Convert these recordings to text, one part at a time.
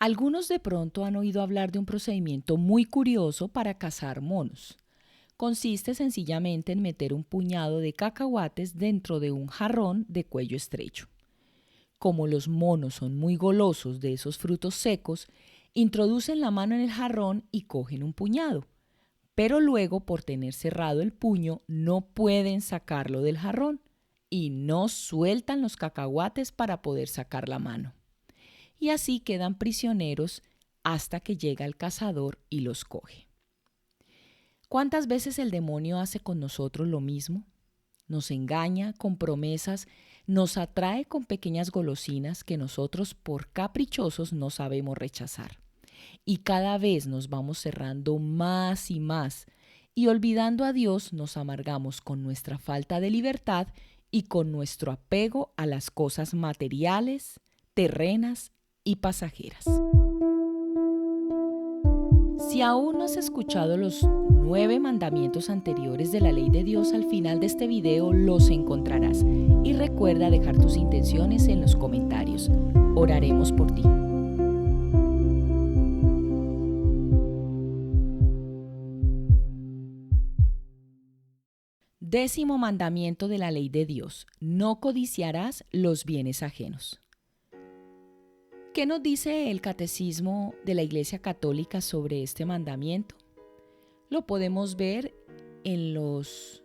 Algunos de pronto han oído hablar de un procedimiento muy curioso para cazar monos. Consiste sencillamente en meter un puñado de cacahuates dentro de un jarrón de cuello estrecho. Como los monos son muy golosos de esos frutos secos, introducen la mano en el jarrón y cogen un puñado. Pero luego, por tener cerrado el puño, no pueden sacarlo del jarrón y no sueltan los cacahuates para poder sacar la mano. Y así quedan prisioneros hasta que llega el cazador y los coge. ¿Cuántas veces el demonio hace con nosotros lo mismo? Nos engaña con promesas, nos atrae con pequeñas golosinas que nosotros por caprichosos no sabemos rechazar. Y cada vez nos vamos cerrando más y más, y olvidando a Dios nos amargamos con nuestra falta de libertad y con nuestro apego a las cosas materiales, terrenas y pasajeras. Si aún no has escuchado los 9 mandamientos anteriores de la ley de Dios, al final de este video los encontrarás. Y recuerda dejar tus intenciones en los comentarios. Oraremos por ti. Décimo mandamiento de la ley de Dios: no codiciarás los bienes ajenos. ¿Qué nos dice el Catecismo de la Iglesia Católica sobre este mandamiento? Lo podemos ver en los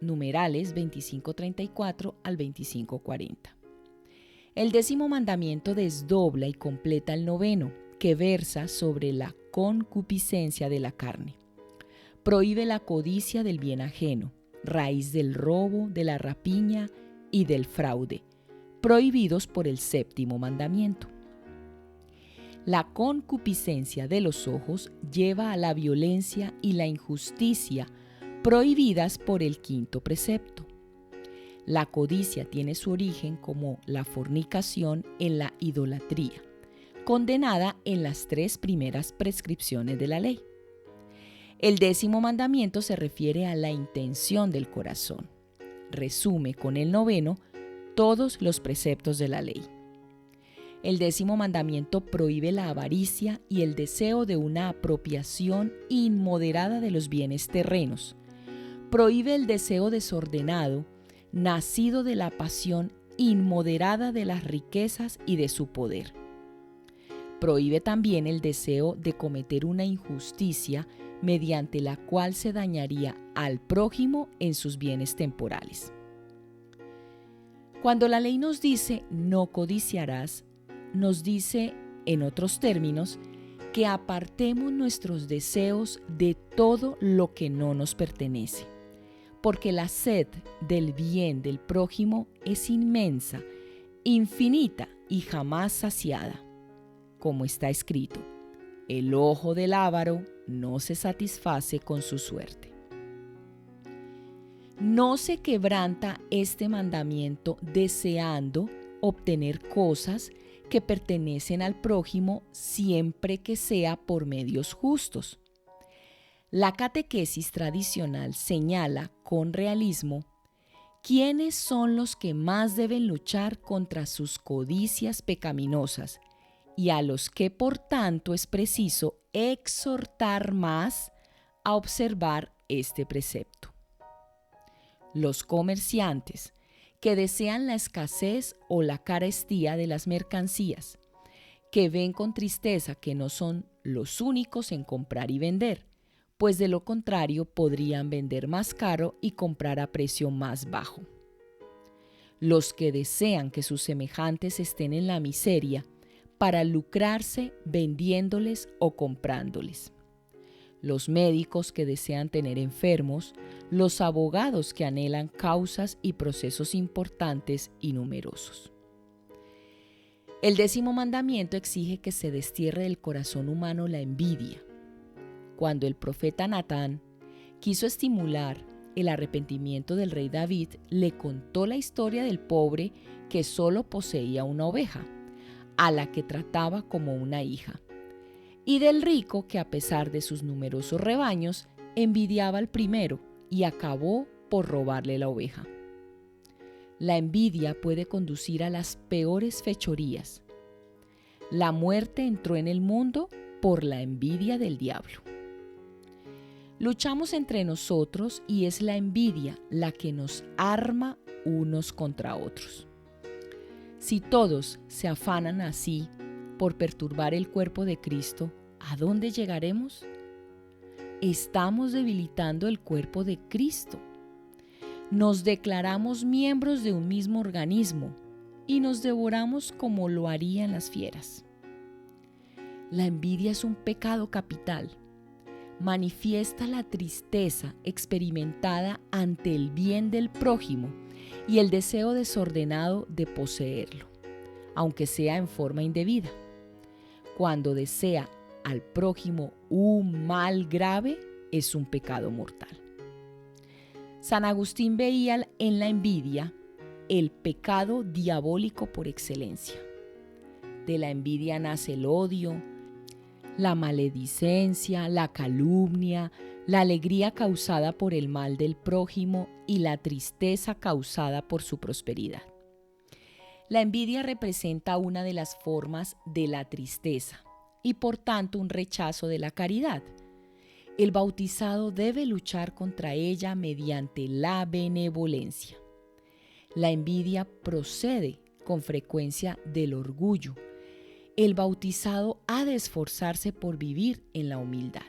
numerales 2534 al 2540. El décimo mandamiento desdobla y completa el noveno, que versa sobre la concupiscencia de la carne. Prohíbe la codicia del bien ajeno, raíz del robo, de la rapiña y del fraude, prohibidos por el séptimo mandamiento. La concupiscencia de los ojos lleva a la violencia y la injusticia, prohibidas por el quinto precepto. La codicia tiene su origen como la fornicación en la idolatría, condenada en las 3 primeras prescripciones de la ley. El décimo mandamiento se refiere a la intención del corazón. Resume con el noveno todos los preceptos de la ley. El décimo mandamiento prohíbe la avaricia y el deseo de una apropiación inmoderada de los bienes terrenos. Prohíbe el deseo desordenado, nacido de la pasión inmoderada de las riquezas y de su poder. Prohíbe también el deseo de cometer una injusticia mediante la cual se dañaría al prójimo en sus bienes temporales. Cuando la ley nos dice no codiciarás, nos dice, en otros términos, que apartemos nuestros deseos de todo lo que no nos pertenece, porque la sed del bien del prójimo es inmensa, infinita y jamás saciada. Como está escrito, el ojo del avaro no se satisface con su suerte. No se quebranta este mandamiento deseando obtener cosas que pertenecen al prójimo siempre que sea por medios justos. La catequesis tradicional señala con realismo quiénes son los que más deben luchar contra sus codicias pecaminosas y a los que por tanto es preciso exhortar más a observar este precepto. Los comerciantes, que desean la escasez o la carestía de las mercancías, que ven con tristeza que no son los únicos en comprar y vender, pues de lo contrario podrían vender más caro y comprar a precio más bajo. Los que desean que sus semejantes estén en la miseria para lucrarse vendiéndoles o comprándoles. Los médicos que desean tener enfermos, los abogados que anhelan causas y procesos importantes y numerosos. El décimo mandamiento exige que se destierre del corazón humano la envidia. Cuando el profeta Natán quiso estimular el arrepentimiento del rey David, le contó la historia del pobre que solo poseía una oveja, a la que trataba como una hija, y del rico que a pesar de sus numerosos rebaños envidiaba al primero y acabó por robarle la oveja. La envidia puede conducir a las peores fechorías. La muerte entró en el mundo por la envidia del diablo. Luchamos entre nosotros y es la envidia la que nos arma unos contra otros. Si todos se afanan así por perturbar el cuerpo de Cristo, ¿a dónde llegaremos? Estamos debilitando el cuerpo de Cristo. Nos declaramos miembros de un mismo organismo y nos devoramos como lo harían las fieras. La envidia es un pecado capital. Manifiesta la tristeza experimentada ante el bien del prójimo y el deseo desordenado de poseerlo, aunque sea en forma indebida. Cuando desea al prójimo un mal grave, es un pecado mortal. San Agustín veía en la envidia el pecado diabólico por excelencia. De la envidia nace el odio, la maledicencia, la calumnia, la alegría causada por el mal del prójimo y la tristeza causada por su prosperidad. La envidia representa una de las formas de la tristeza y por tanto un rechazo de la caridad. El bautizado debe luchar contra ella mediante la benevolencia. La envidia procede con frecuencia del orgullo. El bautizado ha de esforzarse por vivir en la humildad.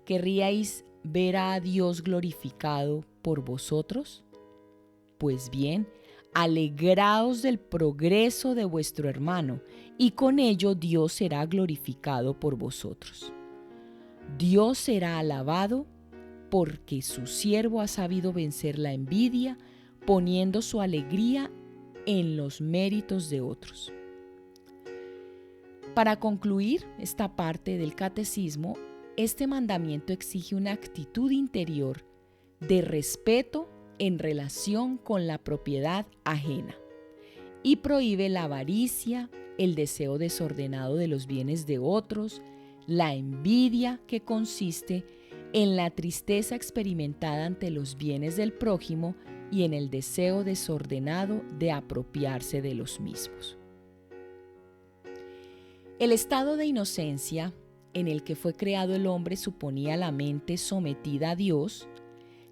¿Querríais ver a Dios glorificado por vosotros? Pues bien, alegraos del progreso de vuestro hermano, y con ello Dios será glorificado por vosotros. Dios será alabado porque su siervo ha sabido vencer la envidia, poniendo su alegría en los méritos de otros. Para concluir esta parte del catecismo, este mandamiento exige una actitud interior de respeto en relación con la propiedad ajena y prohíbe la avaricia, el deseo desordenado de los bienes de otros, la envidia, que consiste en la tristeza experimentada ante los bienes del prójimo y en el deseo desordenado de apropiarse de los mismos. El estado de inocencia en el que fue creado el hombre suponía la mente sometida a Dios,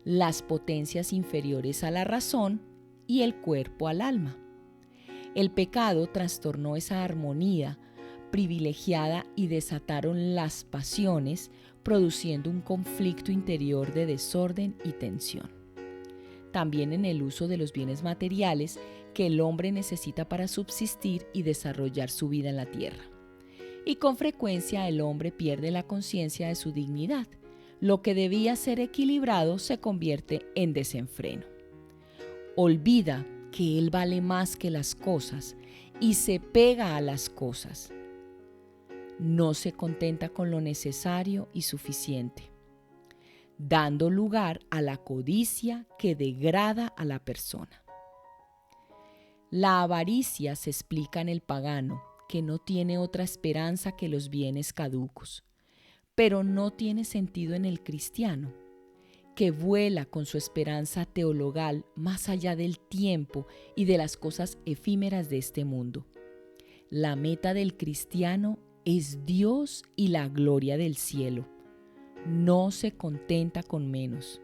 las potencias inferiores a la razón y el cuerpo al alma. El pecado trastornó esa armonía privilegiada y desataron las pasiones, produciendo un conflicto interior de desorden y tensión. También en el uso de los bienes materiales que el hombre necesita para subsistir y desarrollar su vida en la tierra. Y con frecuencia el hombre pierde la conciencia de su dignidad. Lo que debía ser equilibrado se convierte en desenfreno. Olvida que él vale más que las cosas y se pega a las cosas. No se contenta con lo necesario y suficiente, dando lugar a la codicia que degrada a la persona. La avaricia se explica en el pagano, que no tiene otra esperanza que los bienes caducos, pero no tiene sentido en el cristiano, que vuela con su esperanza teologal más allá del tiempo y de las cosas efímeras de este mundo. La meta del cristiano es Dios y la gloria del cielo. No se contenta con menos.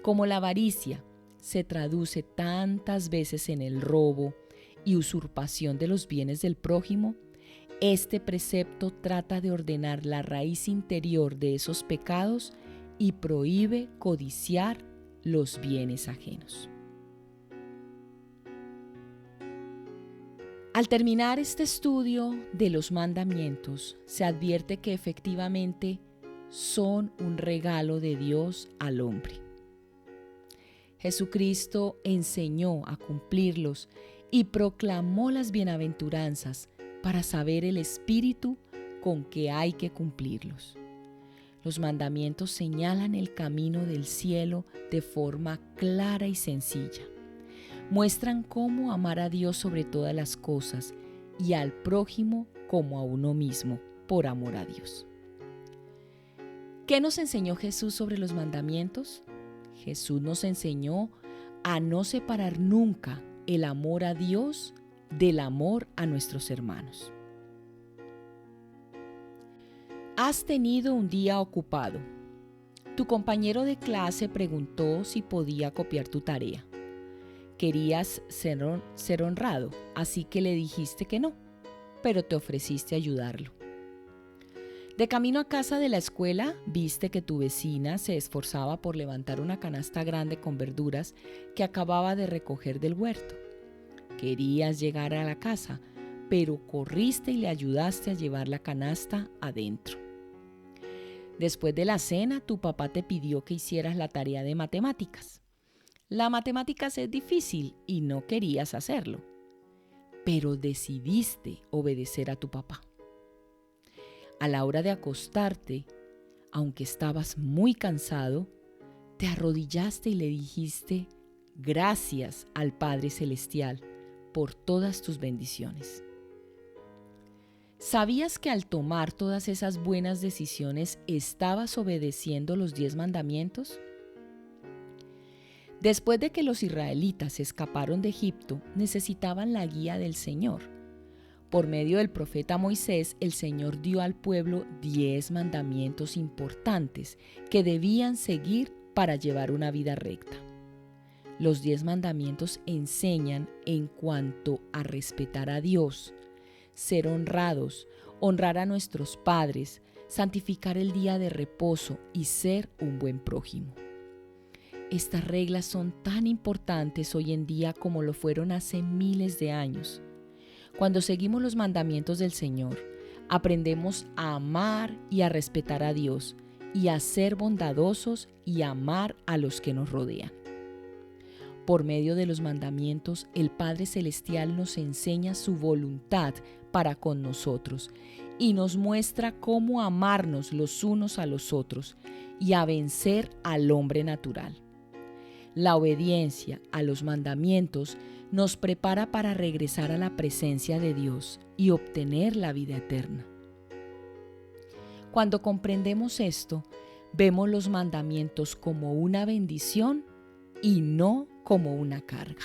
Como la avaricia se traduce tantas veces en el robo y usurpación de los bienes del prójimo, este precepto trata de ordenar la raíz interior de esos pecados y prohíbe codiciar los bienes ajenos. Al terminar este estudio de los mandamientos, se advierte que efectivamente son un regalo de Dios al hombre. Jesucristo enseñó a cumplirlos y proclamó las bienaventuranzas para saber el espíritu con que hay que cumplirlos. Los mandamientos señalan el camino del cielo de forma clara y sencilla. Muestran cómo amar a Dios sobre todas las cosas y al prójimo como a uno mismo, por amor a Dios. ¿Qué nos enseñó Jesús sobre los mandamientos? Jesús nos enseñó a no separar nunca el amor a Dios del amor a nuestros hermanos. Has tenido un día ocupado. Tu compañero de clase preguntó si podía copiar tu tarea. Querías ser honrado, así que le dijiste que no, pero te ofreciste ayudarlo. De camino a casa de la escuela, viste que tu vecina se esforzaba por levantar una canasta grande con verduras que acababa de recoger del huerto. Querías llegar a la casa, pero corriste y le ayudaste a llevar la canasta adentro. Después de la cena, tu papá te pidió que hicieras la tarea de matemáticas. La matemáticas es difícil y no querías hacerlo, pero decidiste obedecer a tu papá. A la hora de acostarte, aunque estabas muy cansado, te arrodillaste y le dijiste gracias al Padre Celestial por todas tus bendiciones. ¿Sabías que al tomar todas esas buenas decisiones estabas obedeciendo los 10 mandamientos? Después de que los israelitas escaparon de Egipto, necesitaban la guía del Señor. Por medio del profeta Moisés, el Señor dio al pueblo 10 mandamientos importantes que debían seguir para llevar una vida recta. Los 10 mandamientos enseñan en cuanto a respetar a Dios, ser honrados, honrar a nuestros padres, santificar el día de reposo y ser un buen prójimo. Estas reglas son tan importantes hoy en día como lo fueron hace miles de años. Cuando seguimos los mandamientos del Señor, aprendemos a amar y a respetar a Dios y a ser bondadosos y amar a los que nos rodean. Por medio de los mandamientos, el Padre Celestial nos enseña su voluntad para con nosotros y nos muestra cómo amarnos los unos a los otros y a vencer al hombre natural. La obediencia a los mandamientos nos prepara para regresar a la presencia de Dios y obtener la vida eterna. Cuando comprendemos esto, vemos los mandamientos como una bendición y no como una carga.